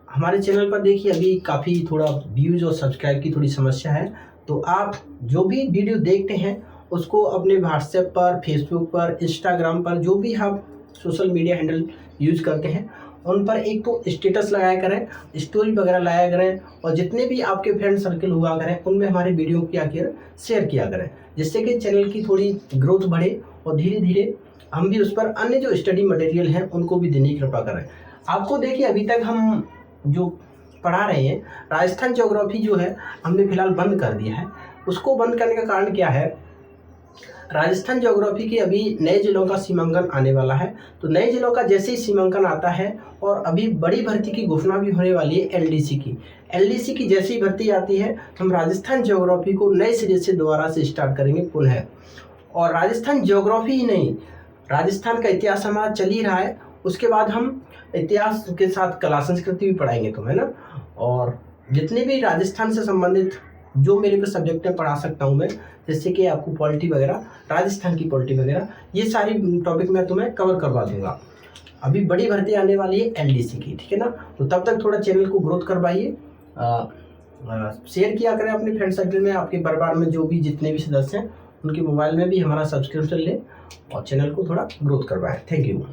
हमारे चैनल पर देखिए अभी काफ़ी थोड़ा व्यूज़ और सब्सक्राइब की थोड़ी समस्या है, तो आप जो भी वीडियो देखते हैं उसको अपने व्हाट्सएप पर, फेसबुक पर, इंस्टाग्राम पर, जो भी आप सोशल मीडिया हैंडल यूज़ करते हैं उन पर एक तो स्टेटस लगाया करें, स्टोरी वगैरह लाया करें, और जितने भी आपके फ्रेंड सर्कल हुआ करें उनमें हमारे वीडियो को क्या करें, शेयर किया करें, जिससे कि चैनल की थोड़ी ग्रोथ बढ़े और धीरे धीरे हम भी उस पर अन्य जो स्टडी मटेरियल हैं उनको भी देने की कृपा करें। आपको देखिए अभी तक हम जो पढ़ा रहे हैं, राजस्थान ज्योग्राफी जो है हमने फिलहाल बंद कर दिया है। उसको बंद करने का कारण क्या है, राजस्थान ज्योग्राफी के अभी नए जिलों का सीमांकन आने वाला है। तो नए जिलों का जैसे ही सीमांकन आता है, और अभी बड़ी भर्ती की घोषणा भी होने वाली है एलडीसी की जैसी भर्ती आती है तो हम राजस्थान ज्योग्राफी को नए सिरे से दोबारा से स्टार्ट करेंगे पुनः। और राजस्थान ज्योग्राफी ही नहीं, राजस्थान का इतिहास हमारा चल ही रहा है, उसके बाद हम इतिहास के साथ कला संस्कृति भी पढ़ाएंगे तुम्हें ना। और जितने भी राजस्थान से संबंधित जो मेरे पे सब्जेक्ट में पढ़ा सकता हूँ मैं, जैसे कि आपको पॉलिटी वगैरह, राजस्थान की पॉलिटी वगैरह, ये सारी टॉपिक मैं तुम्हें कवर करवा दूंगा। अभी बड़ी भर्ती आने वाली है एलडीसी की, ठीक है ना। तो तब तक थोड़ा चैनल को ग्रोथ करवाइए, शेयर किया करें अपने फ्रेंड सर्कल में, आपके परिवार में जो भी जितने भी सदस्य हैं उनके मोबाइल में भी हमारा सब्सक्रिप्शन लें और चैनल को थोड़ा ग्रोथ करवाएं। Thank you.